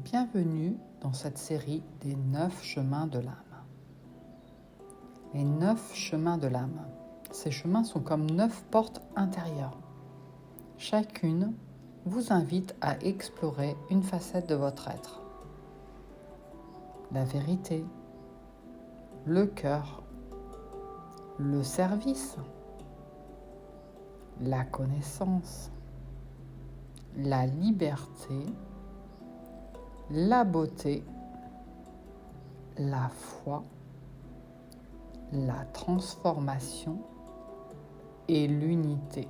Bienvenue dans cette série des 9 chemins de l'âme. Les 9 chemins de l'âme. Ces chemins sont comme 9 portes intérieures. Chacune vous invite à explorer une facette de votre être. La vérité, le cœur, le service, la connaissance, la liberté, la beauté, la foi, la transformation et l'unité.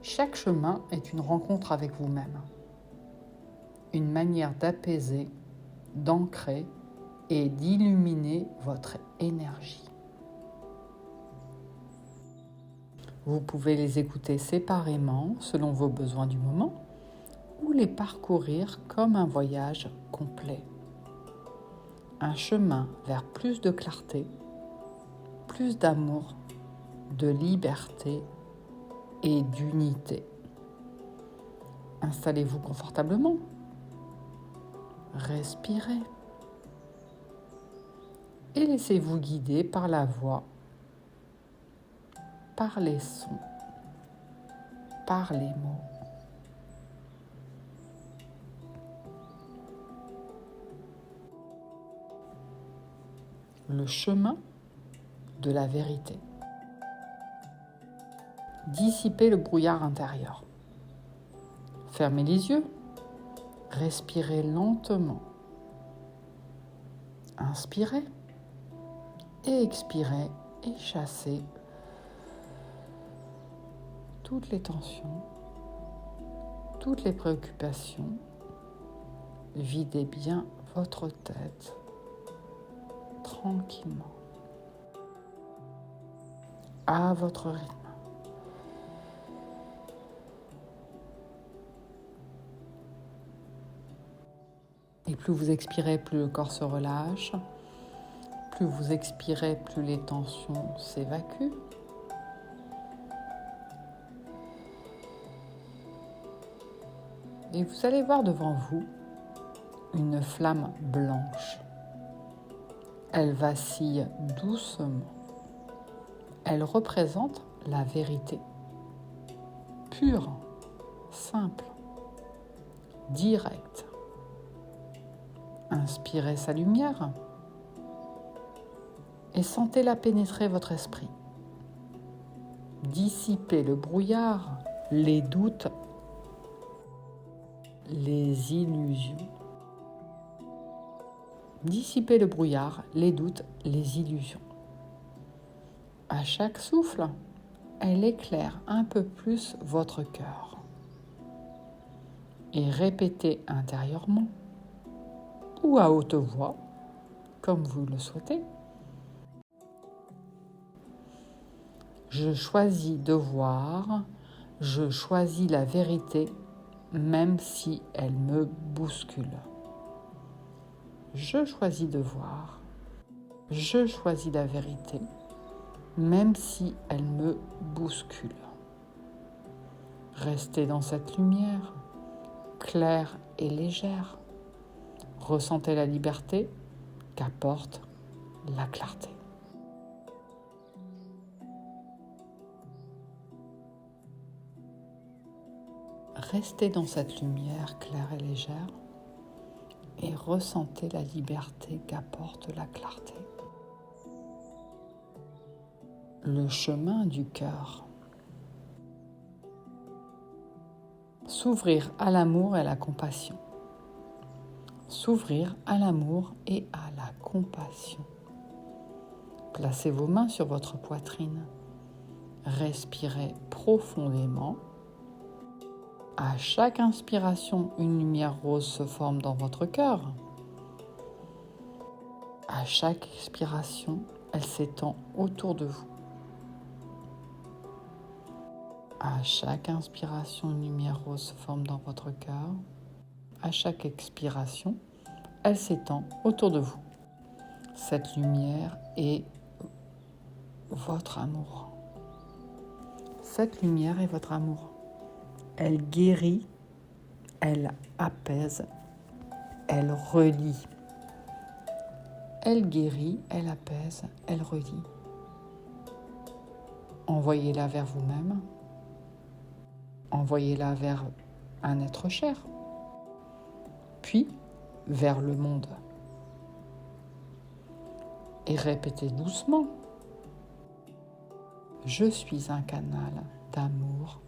Chaque chemin est une rencontre avec vous-même, une manière d'apaiser, d'ancrer et d'illuminer votre énergie. Vous pouvez les écouter séparément selon vos besoins du moment ou les parcourir comme un voyage complet. Un chemin vers plus de clarté, plus d'amour, de liberté et d'unité. Installez-vous confortablement. Respirez. Et laissez-vous guider par la voix, par les sons, par les mots. Le chemin de la vérité. Dissipez le brouillard intérieur. Fermez les yeux. Respirez lentement. Inspirez et expirez et chassez toutes les tensions, toutes les préoccupations. Videz bien votre tête tranquillement, à votre rythme. Et plus vous expirez, plus le corps se relâche. Plus vous expirez, plus les tensions s'évacuent. Et vous allez voir devant vous une flamme blanche. Elle vacille doucement. Elle représente la vérité. Pure, simple, directe. Inspirez sa lumière et sentez-la pénétrer votre esprit. Dissipez le brouillard, les doutes, les illusions. Dissipez le brouillard, les doutes, les illusions. À chaque souffle, elle éclaire un peu plus votre cœur. Et répétez intérieurement ou à haute voix, comme vous le souhaitez. Je choisis de voir, je choisis la vérité, même si elle me bouscule. Je choisis de voir, je choisis la vérité, même si elle me bouscule. Restez dans cette lumière, claire et légère. Ressentez la liberté qu'apporte la clarté. Restez dans cette lumière claire et légère et ressentez la liberté qu'apporte la clarté. Le chemin du cœur. S'ouvrir à l'amour et à la compassion. S'ouvrir à l'amour et à la compassion. Placez vos mains sur votre poitrine. Respirez profondément. À chaque inspiration, une lumière rose se forme dans votre cœur. À chaque expiration, elle s'étend autour de vous. À chaque inspiration, une lumière rose se forme dans votre cœur. À chaque expiration, elle s'étend autour de vous. Cette lumière est votre amour. Cette lumière est votre amour. Elle guérit, Elle apaise, elle relie. Elle guérit, elle apaise, elle relie. Envoyez-la vers vous-même. Envoyez-la vers un être cher. Puis vers le monde. Et répétez doucement. Je suis un canal d'amour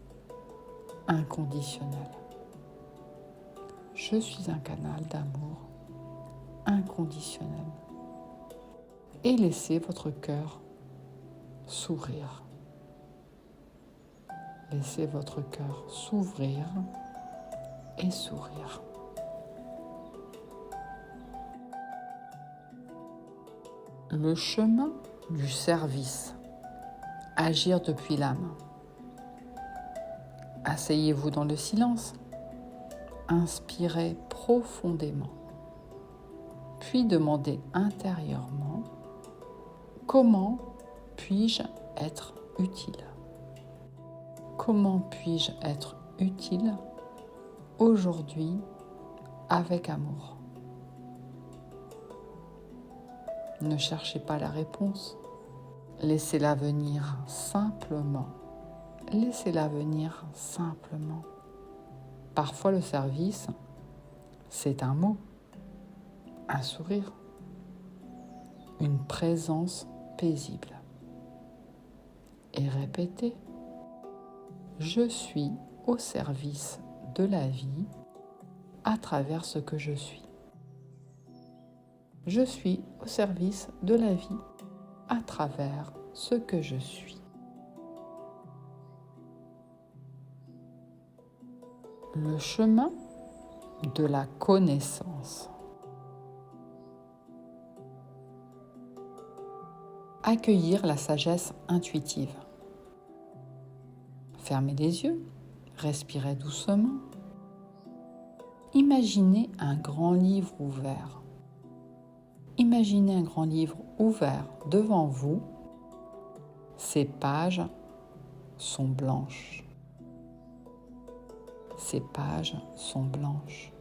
inconditionnel. Je suis un canal d'amour inconditionnel. Et laissez votre cœur s'ouvrir. Laissez votre cœur s'ouvrir et sourire. Le chemin du service. Agir depuis l'âme. Asseyez-vous dans le silence. Inspirez profondément. Puis demandez intérieurement: comment puis-je être utile? Comment puis-je être utile aujourd'hui avec amour? Ne cherchez pas la réponse. Laissez-la venir simplement. Laissez-la venir simplement. Parfois, le service, c'est un mot, un sourire, une présence paisible. Et répétez: je suis au service de la vie à travers ce que je suis. Je suis au service de la vie à travers ce que je suis. Le chemin de la connaissance. Accueillir la sagesse intuitive. Fermez les yeux, respirez doucement. Imaginez un grand livre ouvert. Imaginez un grand livre ouvert devant vous. Ses pages sont blanches. Ces pages sont blanches.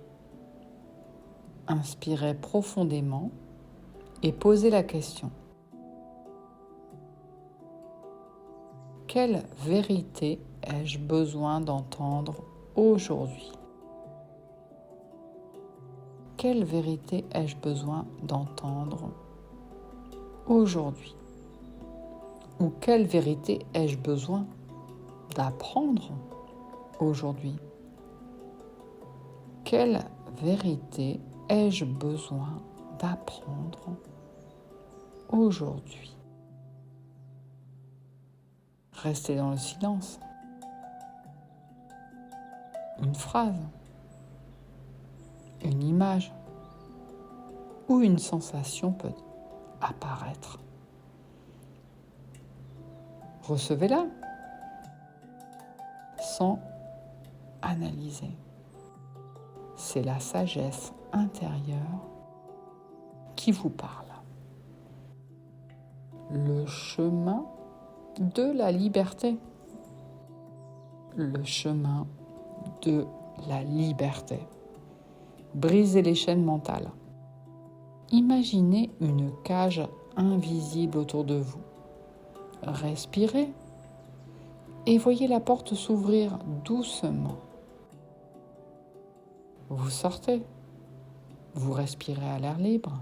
Inspirez profondément et posez la question: quelle vérité ai-je besoin d'entendre aujourd'hui? Quelle vérité ai-je besoin d'entendre aujourd'hui? Ou quelle vérité ai-je besoin d'apprendre aujourd'hui? Quelle vérité ai-je besoin d'apprendre aujourd'hui? Restez dans le silence. Une phrase, une image ou une sensation peut apparaître. Recevez-la sans analyser. C'est la sagesse intérieure qui vous parle. Le chemin de la liberté. Le chemin de la liberté. Brisez les chaînes mentales. Imaginez une cage invisible autour de vous. Respirez et voyez la porte s'ouvrir doucement. Vous sortez, vous respirez à l'air libre,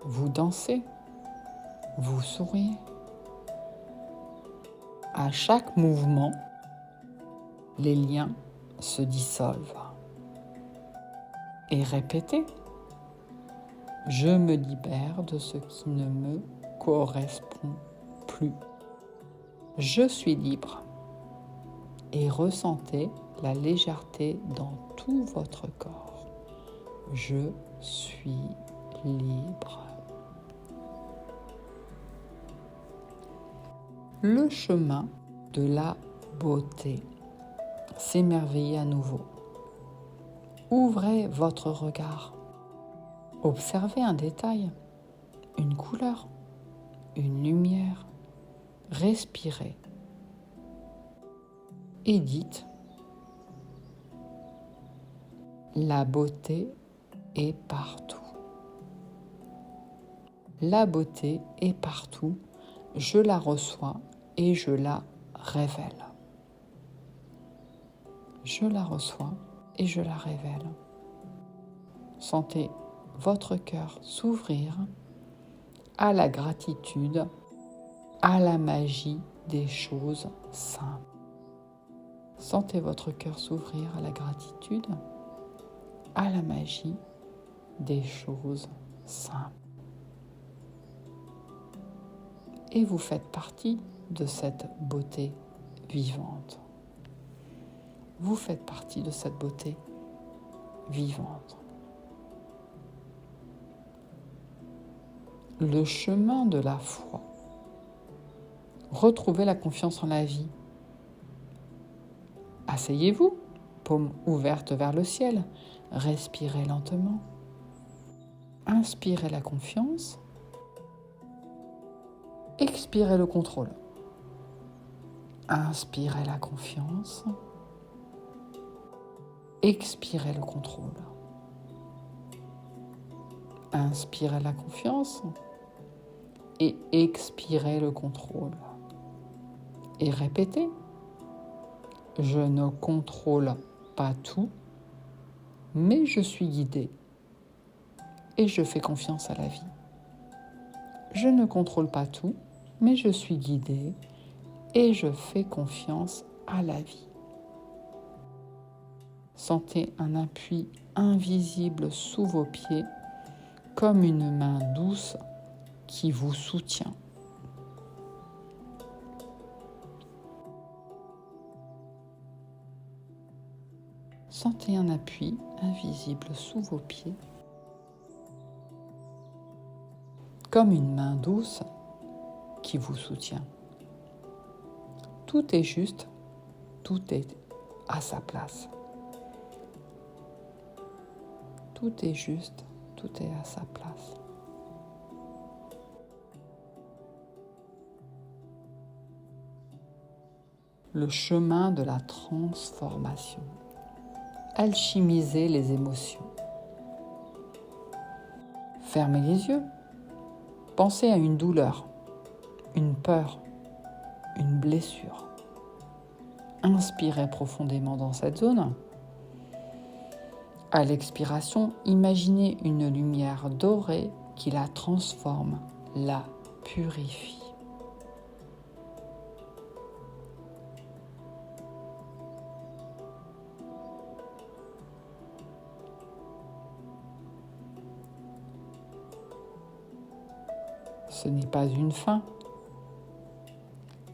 vous dansez, vous souriez. À chaque mouvement, les liens se dissolvent. Et répétez: je me libère de ce qui ne me correspond plus. Je suis libre. Et ressentez la légèreté dans tout votre corps. Je suis libre. Le chemin de la beauté. S'émerveiller à nouveau. Ouvrez votre regard. Observez un détail, une couleur, une lumière. Respirez. Et dites: La beauté est partout. La beauté est partout. Je la reçois et je la révèle. Je la reçois et je la révèle. Sentez votre cœur s'ouvrir à la gratitude, à la magie des choses simples. Sentez votre cœur s'ouvrir à la gratitude, à la magie des choses simples. Et vous faites partie de cette beauté vivante. Vous faites partie de cette beauté vivante. Le chemin de la foi. Retrouvez la confiance en la vie. Asseyez-vous, paume ouverte vers le ciel. Respirez lentement. Inspirez la confiance. Expirez le contrôle. Inspirez la confiance. Expirez le contrôle. Inspirez la confiance et expirez le contrôle. Et répétez. Je ne contrôle pas tout, mais je suis guidé et je fais confiance à la vie. Je ne contrôle pas tout, mais je suis guidé et je fais confiance à la vie. Sentez un appui invisible sous vos pieds, comme une main douce qui vous soutient. Sentez un appui invisible sous vos pieds, comme une main douce qui vous soutient. Tout est juste, tout est à sa place. Tout est juste, tout est à sa place. Le chemin de la transformation. Alchimiser les émotions. Fermez les yeux. Pensez à une douleur, une peur, une blessure. Inspirez profondément dans cette zone. À l'expiration, imaginez une lumière dorée qui la transforme, la purifie. Ce n'est pas une fin,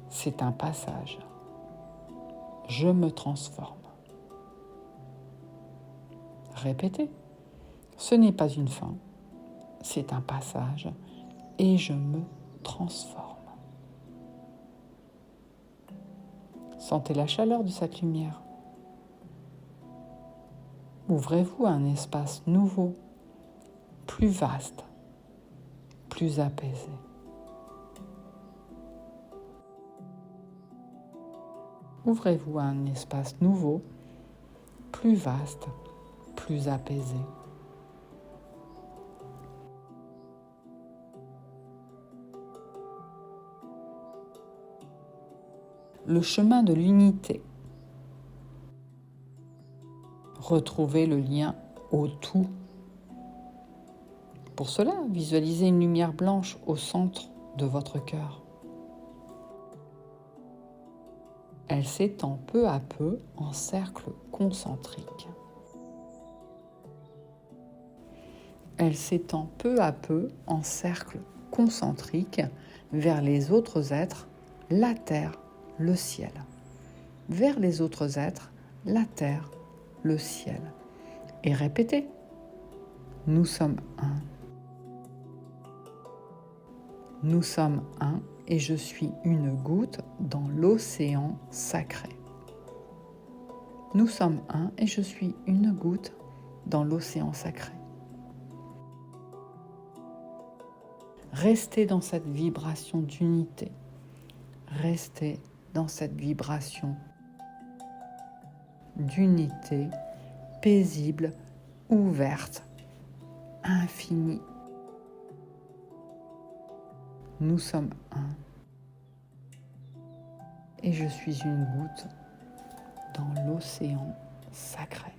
c'est un passage. Je me transforme. Répétez. Ce n'est pas une fin, c'est un passage et je me transforme. Sentez la chaleur de cette lumière. Ouvrez-vous à un espace nouveau, plus vaste, plus apaisé. Ouvrez-vous à un espace nouveau, plus vaste, plus apaisé. Le chemin de l'unité. Retrouvez le lien au tout. Pour cela, visualisez une lumière blanche au centre de votre cœur. Elle s'étend peu à peu en cercle concentrique. Elle s'étend peu à peu en cercle concentrique vers les autres êtres, la terre, le ciel. Vers les autres êtres, la terre, le ciel. Et répétez. Nous sommes un. Nous sommes un et je suis une goutte dans l'océan sacré. Nous sommes un et je suis une goutte dans l'océan sacré. Restez dans cette vibration d'unité. Restez dans cette vibration d'unité paisible, ouverte, infinie. Nous sommes un. Et je suis une goutte dans l'océan sacré.